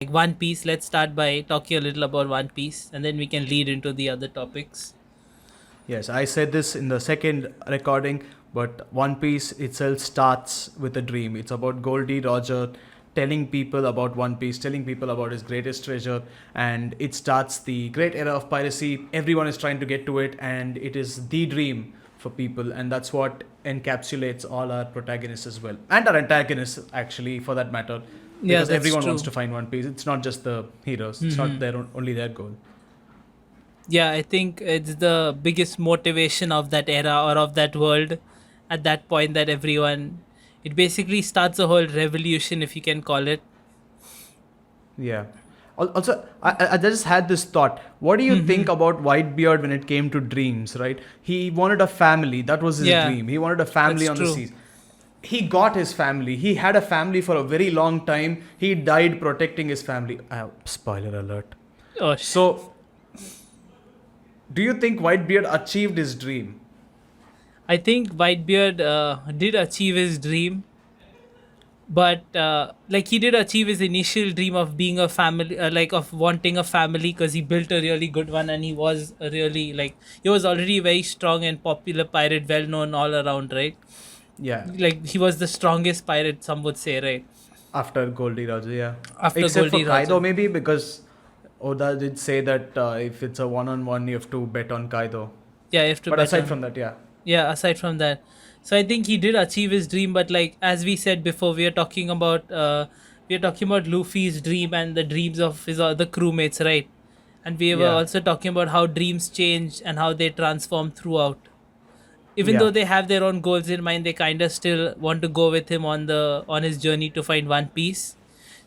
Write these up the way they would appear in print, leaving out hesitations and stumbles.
like One Piece. Let's start by talking a little about One Piece, and then we can lead into the other topics. Yes, I said this in the second recording, but One Piece itself starts with a dream. It's about Goldie Roger telling people about One Piece, telling people about his greatest treasure, and it starts the great era of piracy. Everyone is trying to get to it, and it is the dream for people, and that's what encapsulates all our protagonists as well, and our antagonists, actually, for that matter, Yeah, because that's everyone wants true. to find One Piece. It's not just the heroes, it's not Hmm. only their goal. Yeah, I think it's the biggest motivation of that era or of that world at that point that everyone. It basically starts a whole revolution, if you can call it. Yeah. Also, I just had this thought. What do you Hmm. think about Whitebeard when it came to dreams, right? He wanted a family. That was his Yeah, dream. He wanted a family that's on the true. seas. He got his family. He had a family for a very long time. He died protecting his family. Spoiler alert. Oh, So, do you think Whitebeard achieved his dream? I think Whitebeard did achieve his dream, but like he did achieve his initial dream of being a family, like of wanting a family, because he built a really good one, and he was a really like he was already a very strong and popular pirate, well known all around, right? Yeah, Like he was the strongest pirate, some would say, right? after Goldie Roger, yeah. After Except for Goldie Kaido, Roger. maybe, because Oda did say that if it's a one-on-one, you have to bet on Kaido. Yeah, you have to But bet aside on. from that, yeah. Yeah, aside from that, so I think he did achieve his dream, but like as we said before, we are talking about Luffy's dream and the dreams of his other crewmates, right? And we were Yeah. also talking about how dreams change and how they transform throughout. Even though Yeah. they have their own goals in mind, they kind of still want to go with him on his journey to find One Piece.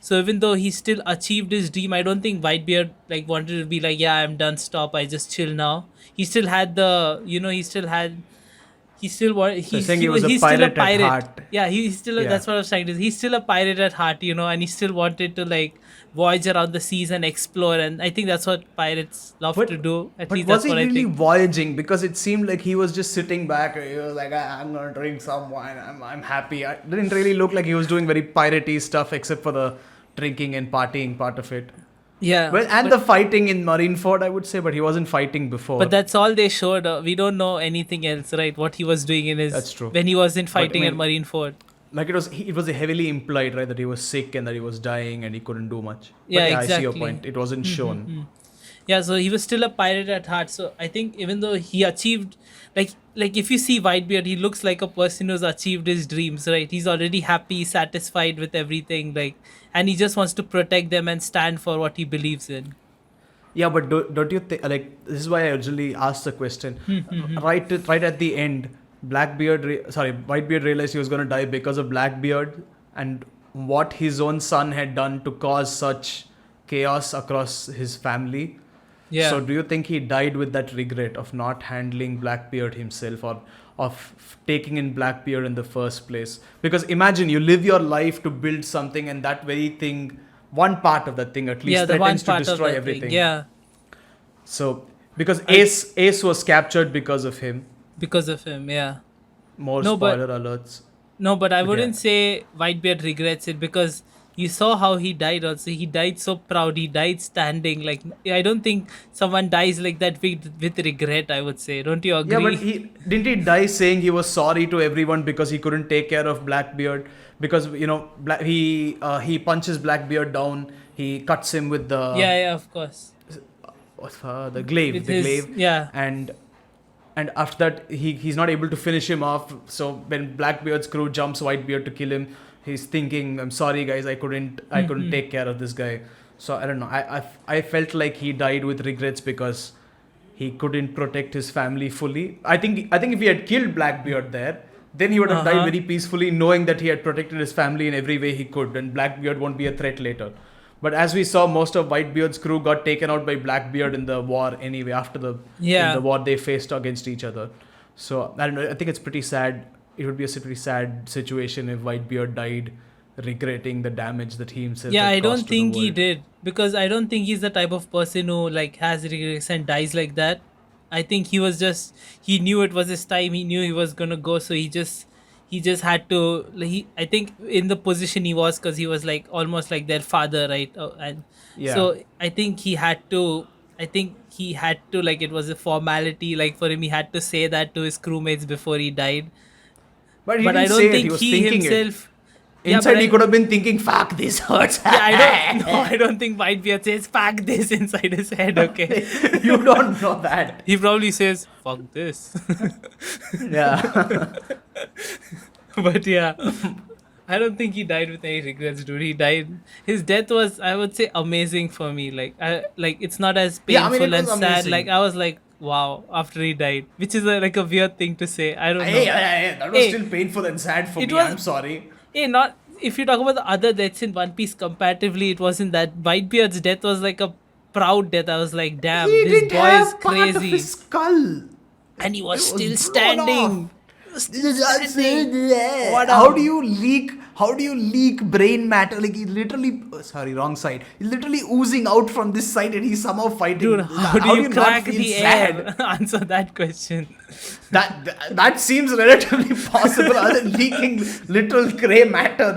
So even though he still achieved his dream, I don't think Whitebeard like wanted to be like, yeah, I'm done, stop, I just chill now. He still had the, he still wa- So saying he he was was a he's still a pirate at pirate. heart. Yeah, he's still Yeah. that's what I was trying to say. He's still a pirate at heart, and he still wanted to like voyage around the seas and explore. And I think that's what pirates love to But do. At but least was that's he what I really think. voyaging? Because it seemed like he was just sitting back. He was like, I'm gonna drink some wine. I'm happy. I didn't really look like he was doing very piratey stuff, except for the drinking and partying part of it. Yeah, Well, and but the fighting in Marineford, I would say, but he wasn't fighting but before. that's all they showed. We don't know anything else, right? What he was doing in That's his true. when he wasn't But I fighting at mean, Marineford. like it was heavily implied, right, that he was sick and that he was dying and he couldn't do much. Yeah, But yeah, I see your exactly. point. It wasn't shown. Yeah, so he was still a pirate at heart. So I think even though he achieved, like if you see Whitebeard, he looks like a person who's achieved his dreams, right? He's already happy, satisfied with everything, like, and he just wants to protect them and stand for what he believes in. Yeah, but don't you think, like, this is why I originally asked the question. Right at the end, Whitebeard realized he was going to die because of Blackbeard and what his own son had done to cause such chaos across his family. So, Yeah, do you think he died with that regret of not handling Blackbeard himself, or of taking in Blackbeard in the first place? Because imagine you live your life to build something, and that very thing, one part of that thing at yeah, least, the one threatens to part of destroy that thing. everything. Yeah, So, because I Ace was captured because of him. because of him. Yeah, More no, but spoiler alerts. No, but I But yeah, wouldn't say Whitebeard regrets it, because you saw how he died also. He died so proud. He died standing. Like, I don't think someone dies like that with regret, I would say. Don't you yeah, but agree? he didn't he die saying he was sorry to everyone because he couldn't take care of Blackbeard, because he punches Blackbeard down. He cuts him with Yeah, yeah, of course. With the his, glaive, yeah. and after that he's not able to finish him off. So when Blackbeard's crew jumps Whitebeard to kill him, he's thinking, I'm sorry guys, I couldn't take care of this guy. So I don't know, I felt like he died with regrets because he couldn't protect his family fully. I think if he had killed Blackbeard there, then he would have Uh died huh. very peacefully, knowing that he had protected his family in every way he could, and Blackbeard won't be a threat later. But as we saw, most of Whitebeard's crew got taken out by Blackbeard in the war anyway. In the Yeah. war they faced against each other. So I don't know. I think it's pretty sad. It would be a pretty sad situation if Whitebeard died, regretting the damage that he himself Yeah, had I caused don't to the think he world. did, because I don't think he's the type of person who like has regrets and dies like that. I think he was just he knew it was his time. He knew he was gonna go, so he just had to. I think in the position he was, because he was like almost like their father, right? And Yeah. so I think he had to. I think he had to, like, it was a formality, like for him he had to say that to his crewmates before he died. But he But I didn't don't say it. He think was he thinking it. himself. Yeah, but Inside, he could have been thinking, "Fuck, this hurts." yeah, I don't. No, I don't think Whitebeard says "fuck this" inside his head. Okay, You don't know that. he probably says "fuck this." Yeah. But yeah, I don't think he died with any regrets, dude. He died. His death was, I would say, amazing for me. Like it's not as Yeah, I mean, painful it and was sad. amazing. Like I was like, wow, after he died, which is like a weird thing to say. I don't know. Hey, that was Hey, still painful and sad for it me. was- I'm sorry. Hey, not if you talk about the other deaths in One Piece comparatively, it wasn't that. Whitebeard's death was like a proud death. I was like, damn, He this didn't boy is have part of crazy, his skull. and he was It still was blown standing. off. He was still standing. What How a- do you leak? How do you leak brain matter? Like he literally, sorry, wrong side. He's literally oozing out from this side, and he's somehow fighting. Dude, how do you not crack feel the sad? air? Answer that question. That seems relatively possible, other than leaking literal gray matter.